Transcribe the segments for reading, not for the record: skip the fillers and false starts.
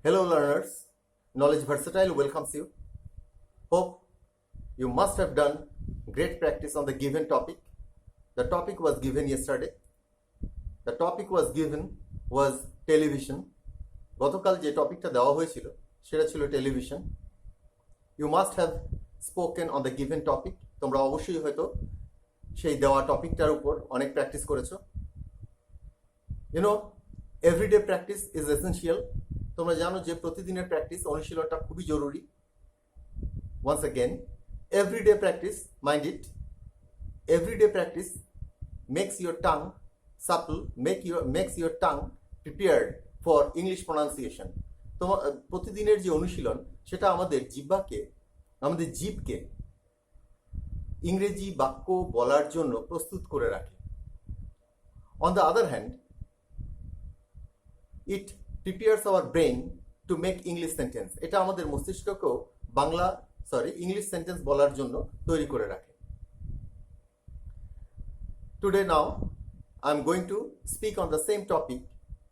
Hello learners, Knowledge Versatile welcomes you. Hope you must have done great practice on the given topic. The topic was given yesterday. The topic was given was television. গতকাল যে টপিকটা দেওয়া হয়েছিল সেটা ছিল television. You must have spoken on the given topic. তোমরা অবশ্যই হয়তো সেই দেওয়া টপিকটার উপর অনেক প্র্যাকটিস করেছো. You know, everyday practice is essential. তোমরা জানো যে প্রতিদিনের প্র্যাকটিস অনুশীলনটা খুবই জরুরি. Once again, everyday practice, mind it, everyday practice makes your tongue supple, makes your tongue prepared for English pronunciation. তোমার প্রতিদিনের যে অনুশীলন সেটা আমাদের জিহ্বাকে ইংরেজি বাক্য বলার জন্য প্রস্তুত করে রাখে. On the other hand, it prepares our brain to make English sentence. এটা আমাদের মস্তিষ্ককেও ইংলিশ সেন্টেন্স বলার জন্য তৈরি করে রাখে. Today now I'm going to speak on the same topic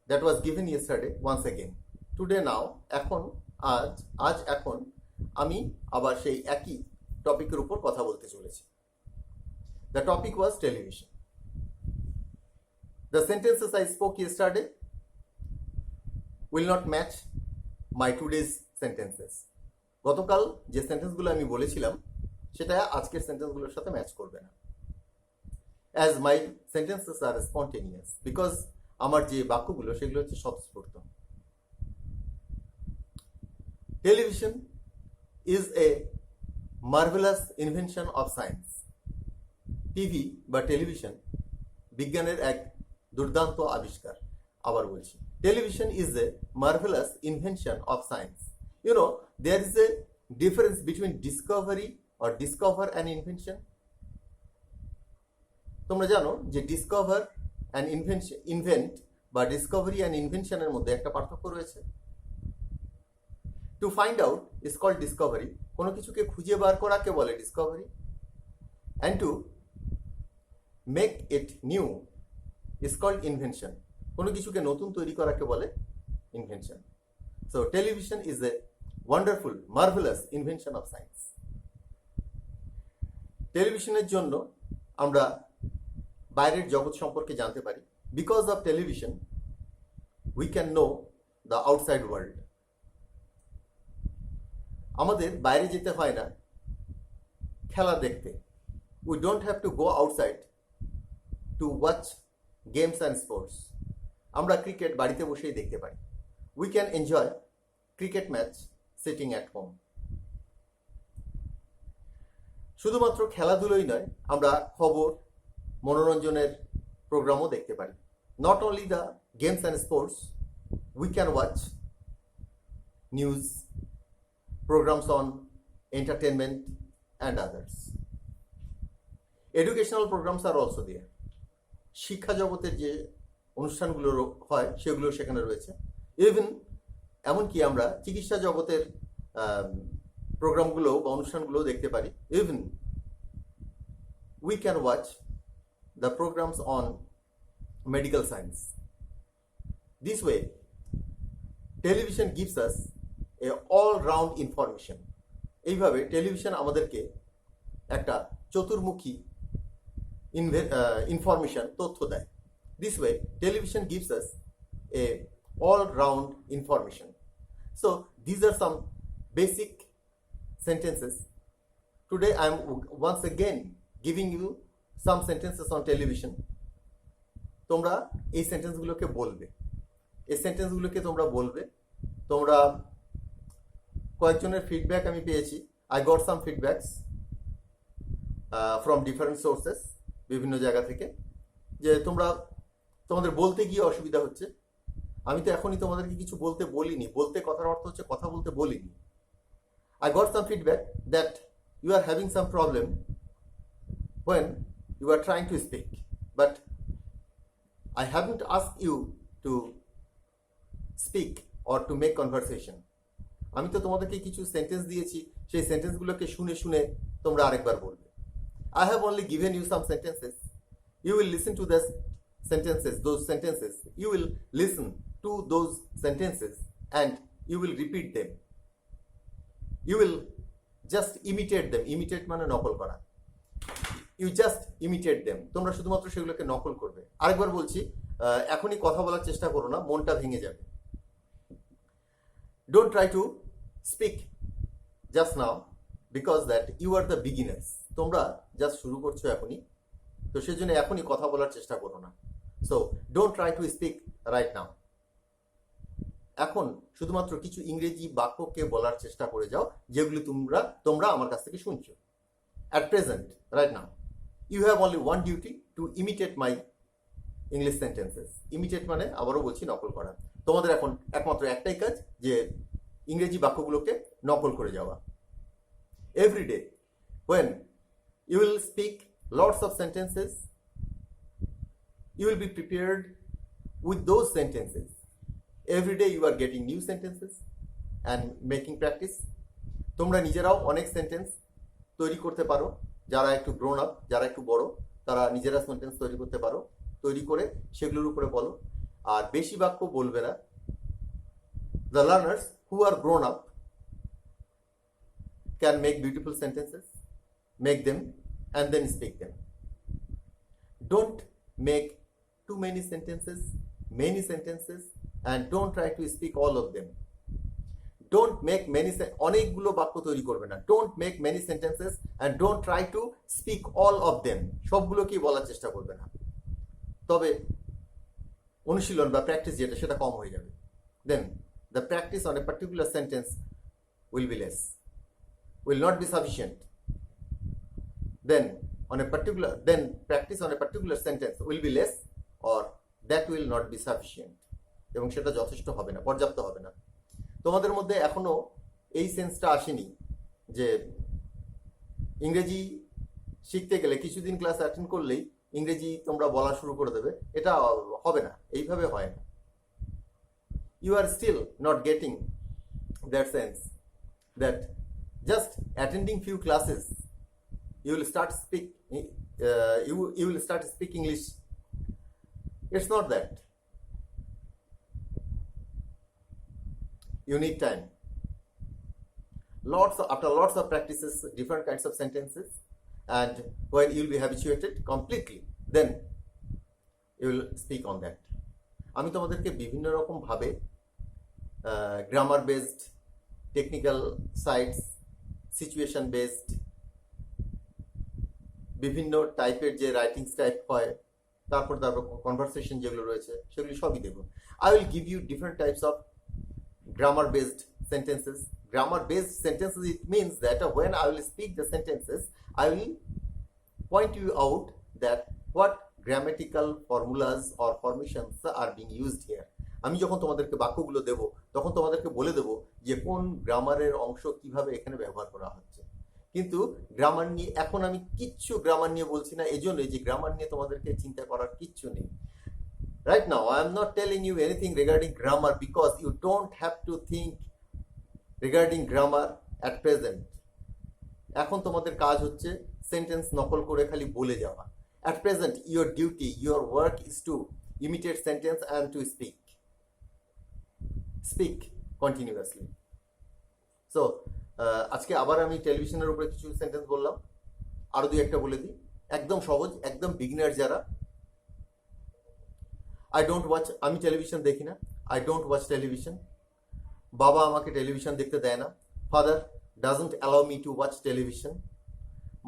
that was given yesterday once again. Today now এখন আমি আবার সেই একই টপিকের উপর কথা বলতে চলেছি. The topic was television. The sentences I spoke yesterday will not match my today's sentences. গতকাল যে সেন্টেন্সগুলো আমি বলেছিলাম সেটা আজকের সেন্টেন্সগুলোর সাথে ম্যাচ করবে না. As my sentences are spontaneous, because আমার যে বাক্যগুলো সেগুলো হচ্ছে স্বতঃস্ফূর্ত. Television is a marvelous invention of science. TV বা টেলিভিশন বিজ্ঞানের এক দুর্দান্ত আবিষ্কার. আবার বলছি, television is a marvelous invention of science. You know, there is a difference between discovery or discover and invention. তোমরা জানো যে ডিসকভার অ্যান্ড ইনভেন্ট বা ডিসকভারি অ্যান্ড ইনভেনশনের মধ্যে একটা পার্থক্য রয়েছে. To find out is called discovery. কোনো কিছুকে খুঁজে বার করাকে বলে discovery. And to make it new is called invention. কোনো কিছুকে নতুন তৈরি করাকে বলে invention. So television is a wonderful marvellous invention of science. টেলিভিশনের জন্য আমরা বাইরের জগৎ সম্পর্কে জানতে পারি. Because of television we can know the outside world. আমাদের বাইরে যেতে হয় না খেলা দেখতে. We don't have to go outside to watch games and sports. আমরা ক্রিকেট বাড়িতে বসেই দেখতে পারি. We can enjoy cricket match sitting at home. শুধুমাত্র খেলাধুলোই নয়, আমরা খবর মনোরঞ্জনের প্রোগ্রামও দেখতে পারি. Not only the games and sports, we can watch news, programs on entertainment and others. Educational programs are also there. শিক্ষা জগতের যে অনুষ্ঠানগুলো হয় সেগুলো সেখানে রয়েছে. ইভেন এমনকি আমরা চিকিৎসা জগতের প্রোগ্রামগুলো বা অনুষ্ঠানগুলো দেখতে পারি. Even we can watch the programs on medical science. This way, television gives us a all-round information. এইভাবে টেলিভিশন আমাদেরকে একটা চতুর্মুখী ইনফরমেশন তথ্য দেয়. This way, television gives us a all-round information. So these are some basic sentences. Today I am once again giving you some sentences on television. তোমরা এই সেন্টেন্সগুলোকে বলবে. তোমরা কয়েকজনের ফিডব্যাক আমি পেয়েছি. I got some feedbacks from different sources, বিভিন্ন জায়গা থেকে, যে তোমাদের বলতে গিয়ে অসুবিধা হচ্ছে. আমি তো এখনই তোমাদেরকে কিছু বলতে বলিনি. কথার অর্থ হচ্ছে কথা বলতে বলিনি. I got some feedback that you are having some problem when you are trying to speak, but I haven't asked you to speak or to make conversation. আমি তো তোমাদেরকে কিছু সেন্টেন্স দিয়েছি, সেই সেন্টেন্সগুলোকে শুনে তোমরা আরেকবার বলবে. I have only given you some sentences. You will listen to those sentences. You will listen to those sentences and you will repeat them, you will just imitate them. Imitate মানে নকল করা। You just imitate them. তোমরা শুধুমাত্র সেগুলোকে নকল করবে। আরেকবার বলছি, এখনই কথা বলার চেষ্টা করো না, মনটা ভেঙে যাবে। Don't try to speak just now because that you are the beginners. তোমরা জাস্ট শুরু করছো এখনই, তো সেজন্য এখনই কথা বলার চেষ্টা করো না। So don't try to speak right now. এখন শুধুমাত্র কিছু ইংরেজি বাক্যকে বলার চেষ্টা করে যাও যেগুলি তোমরা আমার কাছ থেকে শুনছো। At present, right now, you have only one duty to imitate my English sentences. Imitate মানে আবারও বলছি নকল করা। তোমাদের এখন একমাত্র একটাই কাজ যে ইংরেজি বাক্যগুলোকে নকল করে যাওয়া। Every day, when you will speak lots of sentences, you will be prepared with those sentences. Every day you are getting new sentences and making practice. তোমরা নিজেরাও অনেক সেন্টেন্স তৈরি করতে পারো। যারা একটু গ্রোন আপ, যারা একটু বড়, তারা নিজেরা সেন্টেন্স তৈরি করতে পারো। তৈরি করে সেগুলোর উপরে বলো, আর বেশি বাক্য বলবে না। The learners who are grown up can make beautiful sentences, make them and then speak them. Don't make too many sentences, and don't try to speak all of them. Don't make অনেকগুলো বাক্য তৈরি করবে না। Don't make many sentences and don't try to speak all of them. সবগুলোকেই বলার চেষ্টা করবে না। তবে অনুশীলন বা প্র্যাকটিস যেটা সেটা কম হয়ে যাবে। Then the practice on a particular sentence will be less, will not be sufficient. Then practice on a particular sentence will be less, or that will not be sufficient. এবং সেটা যথেষ্ট হবে না, পর্যাপ্ত হবে না। তোমাদের মধ্যে এখনো এই সেন্সটা আসেনি যে ইংরেজি শিখতে গেলে কিছুদিন ক্লাস অ্যাটেন্ড করলেই ইংরেজি তোমরা বলা শুরু করে দেবে। এটা হবে না, এইভাবে হয় না। You are still not getting that sense that just attending few classes you will start speak English. It's not that. You need time. After lots of practices, different kinds of sentences, and when you will be habituated completely, then you will speak on that. আমি তোমাদেরকে বিভিন্ন রকম ভাবে grammar based, technical sites, situation based, বিভিন্ন টাইপের যে writing type হয়, তারপর কনভারসেশন যেগুলো রয়েছে সেগুলি সবই দেবো। I will give you different types of grammar based sentences. Grammar based sentences, it means that when I will speak the sentences, I will point you out that what grammatical formulas or formations are being used here. আমি যখন তোমাদেরকে বাক্যগুলো দেব তখন তোমাদেরকে বলে দেব যে কোন গ্রামারের অংশ কিভাবে এখানে ব্যবহার করা হচ্ছে। কিন্তু গ্রামার নিয়ে এখন আমি কিচ্ছু গ্রামার নিয়ে বলছি না, এজন্যই যে গ্রামার নিয়ে তোমাদেরকে চিন্তা করার কিচ্ছু নেই। Right now, I am not telling you anything regarding grammar because you don't have to think regarding grammar at present. এখন তোমাদের কাজ হচ্ছে সেন্টেন্স নকল করে খালি বলে যাওয়া। At present, your duty, your work is to imitate sentence and to speak continuously. So, আজকে আবার আমি টেলিভিশনের উপরে কিছু সেন্টেন্স বললাম, আরো দুই একটা বলে দিই। একদম সহজ, একদম বিগিনার যারা। আমি টেলিভিশন দেখি না। I don't watch television. বাবা আমাকে টেলিভিশন দেখতে দেয় না। Father doesn't allow me to watch television.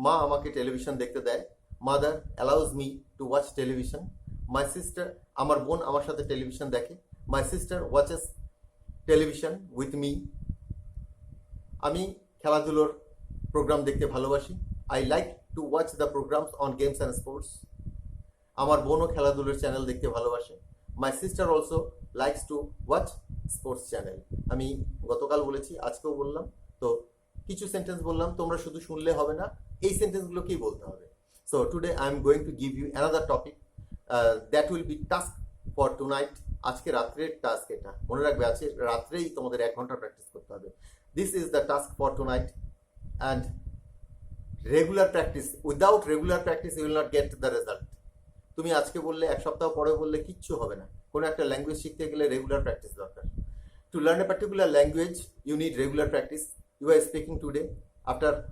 মা আমাকে টেলিভিশন দেখতে দেয়। Mother allows me to watch television. My sister, আমার বোন আমার সাথে টেলিভিশন দেখে। My sister watches television with me. আমি খেলাধুলোর প্রোগ্রাম দেখতে ভালোবাসি। I like to watch the programs on games and sports. আমার বোনও খেলাধুলোর চ্যানেল দেখতে ভালোবাসে। My sister also likes to watch sports channel. আমি গতকাল বলেছি, আজকেও বললাম। তো কিছু সেন্টেন্স বললাম, তোমরা শুধু শুনলে হবে না, এই সেন্টেন্সগুলোকেই বলতে হবে। So today I am going to give you another topic that will be task for tonight. আজকে রাত্রের টাস্ক এটা, মনে রাখবে। আজকে রাত্রেই তোমাদের 1 ঘন্টা প্র্যাকটিস করতে হবে। This is the task for tonight and regular practice. Without regular practice you will not get the result. তুমি আজকে বললে 1 সপ্তাহ পরে বললে কিচ্ছু হবে না। কোনো একটা ল্যাঙ্গুয়েজ শিখতে গেলে রেগুলার প্র্যাকটিস দরকার। To learn a particular language, you need regular practice. You are speaking today. After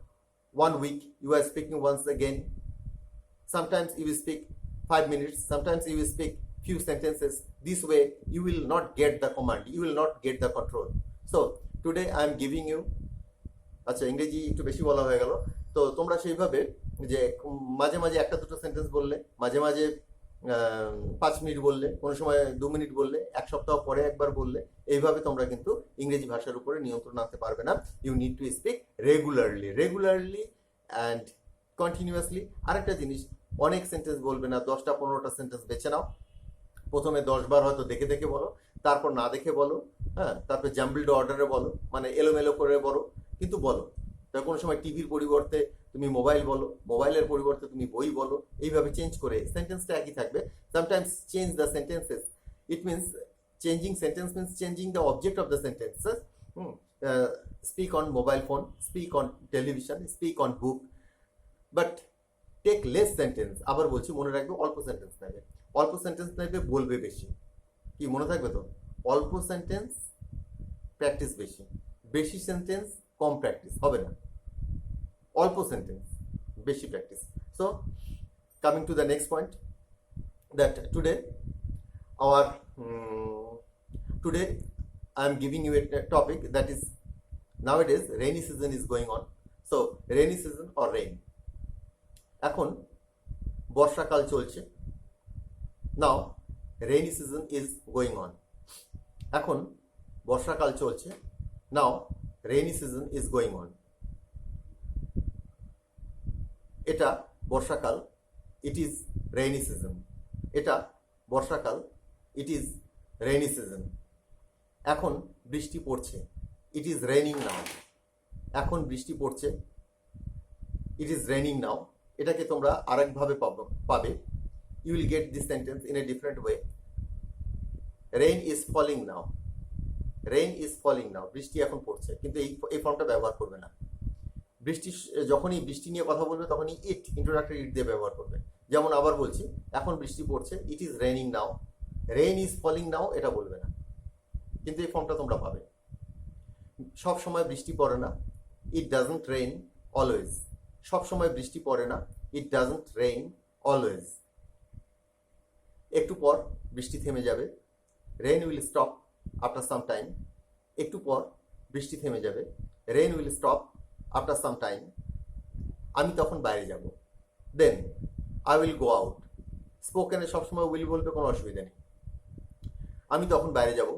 1 week, you are speaking once again. Sometimes you will speak 5 minutes. Sometimes you will speak few sentences. This way, you will not get the command. You will not get the control. So today I am giving you. আচ্ছা, ইংরেজি একটু বেশি বলা হয়ে গেল। তো তোমরা সেইভাবে যে মাঝে মাঝে একটা দুটো সেন্টেন্স বললে, মাঝে মাঝে 5 মিনিট বললে, কোনো সময় 2 মিনিট বললে, এক সপ্তাহ পরে একবার বললে, এইভাবে তোমরা কিন্তু ইংরেজি ভাষার উপরে নিয়ন্ত্রণ আনতে পারবে না। You need to speak regularly and continuously. আরেকটা জিনিস, অনেক সেন্টেন্স বলবে না, 10টা 15টা সেন্টেন্স বেছে নাও। প্রথমে 10 বার হয়তো দেখে দেখে বলো, তারপর না দেখে বলো, হ্যাঁ, তারপর জাম্বলড অর্ডারে বলো, মানে এলোমেলো করে বলো, কিন্তু বলো। তার কোনো সময় টিভির পরিবর্তে তুমি মোবাইল বলো, মোবাইলের পরিবর্তে তুমি বই বলো, এইভাবে চেঞ্জ করে সেন্টেন্সটা একই থাকবে। Sometimes change the sentences. It means changing sentence means changing the object of the sentences. Speak on mobile phone, speak on television, speak on book, but take less sentence. আবার বলছি, মনে রাখবে অল্প সেন্টেন্স নেবে, অল্প সেন্টেন্স নেবে, বলবে বেশি। কি মনে থাকবে তো? অল্প সেন্টেন্স, প্র্যাকটিস বেশি। বেশি সেন্টেন্স, কম প্র্যাকটিস হবে না। অল্প সেন্টেন্স, বেশি practice. So coming to the next point, that today I am giving you a topic that is, nowadays rainy season is going on. So rainy season or rain, এখন বর্ষাকাল চলছে। Now rainy season is going on. এখন বর্ষাকাল চলছে। Now rainy season is going on. এটা বর্ষাকাল, it is rainy season. এটা বর্ষাকাল, ইট ইজ রেইনি সিজন। এখন বৃষ্টি পড়ছে, ইট ইজ রেইনিং নাও। এখন বৃষ্টি পড়ছে, ইট ইজ রেইনিং নাও। এটাকে তোমরা আরেকভাবে পাবে। You will get this sentence in a different way. Rain is falling now. Rain is falling now. বৃষ্টি এখন পড়ছে, কিন্তু এই ফর্মটা ব্যবহার করবে না। যখনই বৃষ্টি নিয়ে কথা বলবে তখনই ইট, ইন্ট্রোডাক্টরি ইট দিয়ে ব্যবহার করবে। যেমন আবার বলছি, এখন বৃষ্টি পড়ছে, it is raining now. Rain is falling now এটা বলবে না, কিন্তু এই ফর্মটা তোমরা পাবে। সব সময় বৃষ্টি পড়ে না, ইট ডাজন্ট রেইন অলওয়েজ। সব সময় বৃষ্টি পড়ে না, ইট ডাজন্ট রেইন অলওয়েজ। একটু পর বৃষ্টি থেমে যাবে, rain will stop after some time. একটু পর বৃষ্টি থেমে যাবে, rain will stop after some time. আমি তখন বাইরে যাব, then I will go out. স্পোকেনে সবসময় উইল বলবে, কোনো অসুবিধা নেই। আমি তখন বাইরে যাব,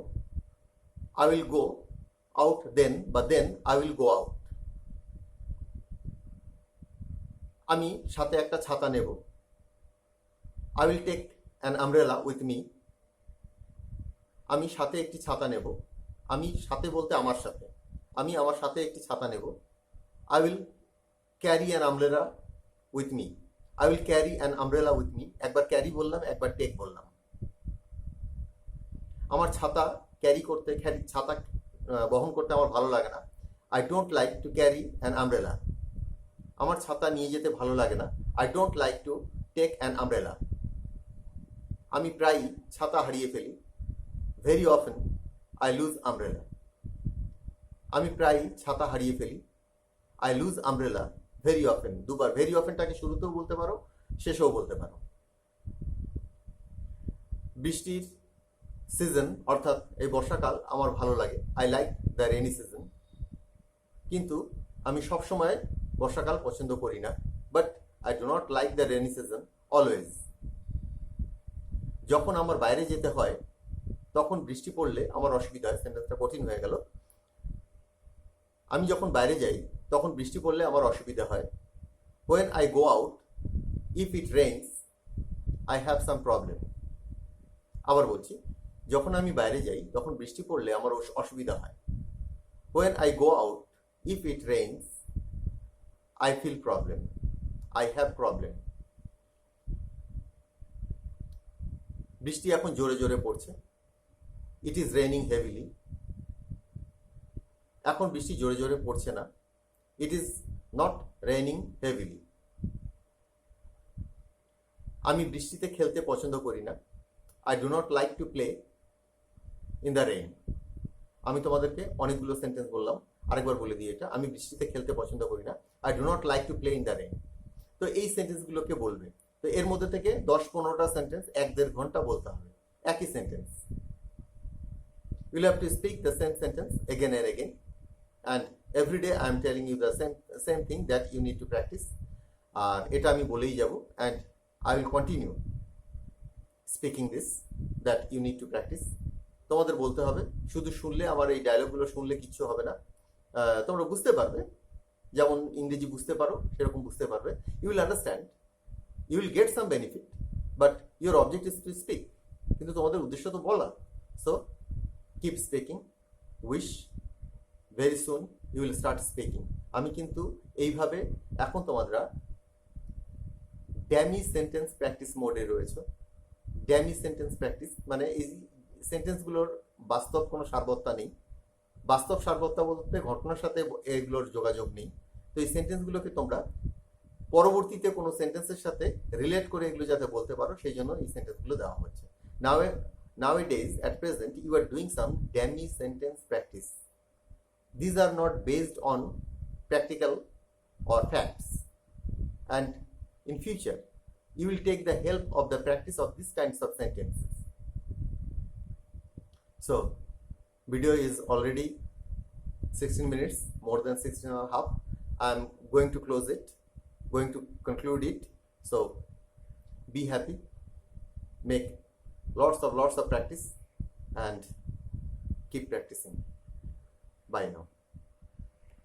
I will go out then, বা then I will go out. আমি সাথে একটা ছাতা নেব, I will take an umbrella with me. আমি সাথে একটি ছাতা নেব। আমি সাথে বলতে আমার সাথে, আমি আমার সাথে একটি ছাতা নেব। I will carry an umbrella with me. I will carry an umbrella with me. একবার ক্যারি বললাম, একবার টেক বললাম। আমার ছাতা ক্যারি করতে, ছাতা বহন করতে আমার ভালো লাগে না। I don't like to carry an umbrella. আমার ছাতা নিয়ে যেতে ভালো লাগে না। I don't like to take an umbrella. আমি প্রায়ই ছাতা হারিয়ে ফেলি। Very often I lose umbrella. আমি প্রায়ই ছাতা হারিয়ে ফেলি। I lose umbrella very often. দুবার। ভেরি অফেনটাকে শুরুতেও বলতে পারো, শেষেও বলতে পারো। বৃষ্টির সিজন অর্থাৎ এই বর্ষাকাল আমার ভালো লাগে। I like the rainy season. কিন্তু আমি সবসময় বর্ষাকাল পছন্দ করি না। But I do not like the rainy season always. যখন আমার বাইরে যেতে হয় তখন বৃষ্টি পড়লে আমার অসুবিধা হয়। সেন্টেন্সটা কঠিন হয়ে গেল। আমি যখন বাইরে যাই তখন বৃষ্টি পড়লে আমার অসুবিধা হয়। When I go out if it rains I have some problem. আবার বলছি, যখন আমি বাইরে যাই তখন বৃষ্টি পড়লে আমার অসুবিধা হয়। When I go out if it rains I feel problem, I have problem. বৃষ্টি এখন জোরে জোরে পড়ছে। It is raining heavily. এখন বৃষ্টি জোরে জোরে পড়ছে না। It is not raining heavily. আমি বৃষ্টিতে খেলতে পছন্দ করি না। I do not like to play in the rain. আমি তোমাদেরকে অনেকগুলো সেন্টেন্স বললাম, আরেকবার বলে দিই এটা, আমি বৃষ্টিতে খেলতে পছন্দ করি না, I do not like to play in the rain. তো এই সেন্টেন্সগুলোকে বলবে। তো এর মধ্যে থেকে 10-15টা সেন্টেন্স 1-1.5 ঘন্টা বলতে হবে, একই sentence. You'll have to speak the same sentence again and again, and every day I am telling you the same thing that you need to practice. আর এটা আমি বলেই যাব, and I will continue speaking this that you need to practice. তোমাদের বলতে হবে, শুধু শুনলে, আমার এই ডায়লগগুলো শুনলে কিচ্ছু হবে না, তোমরা বুঝতে পারবে, যেমন ইংরেজি বুঝতে পারো সেরকম বুঝতে পারবে। You will understand, you will get some benefit, but your object is to speak. কিন্তু তোমাদের উদ্দেশ্য তো বলা। So keep speaking, wish very soon you will start speaking. আমি কিন্তু এইভাবে, এখন তোমরা ড্যামি সেন্টেন্স প্র্যাকটিস মোডে রয়েছে। ড্যামি সেন্টেন্স প্র্যাকটিস মানে এই সেন্টেন্সগুলোর বাস্তব কোনো সারবত্তা নেই। বাস্তব সারবত্তা বলতে ঘটনার সাথে এগুলোর যোগাযোগ নেই। তো এই সেন্টেন্সগুলোকে তোমরা পরবর্তীতে কোনো সেন্টেন্সের সাথে রিলেট করে এগুলো যাতে বলতে পারো, সেই জন্য এই সেন্টেন্সগুলো দেওয়া হচ্ছে। Nowadays, at present, you are doing some dummy sentence practice. These are not based on practical or facts. And in future, you will take the help of the practice of these kinds of sentences. So, video is already 16 minutes, more than 16 and a half. I'm going to close it, going to conclude it. So, be happy, make lots of practice, and keep practicing. Bye now.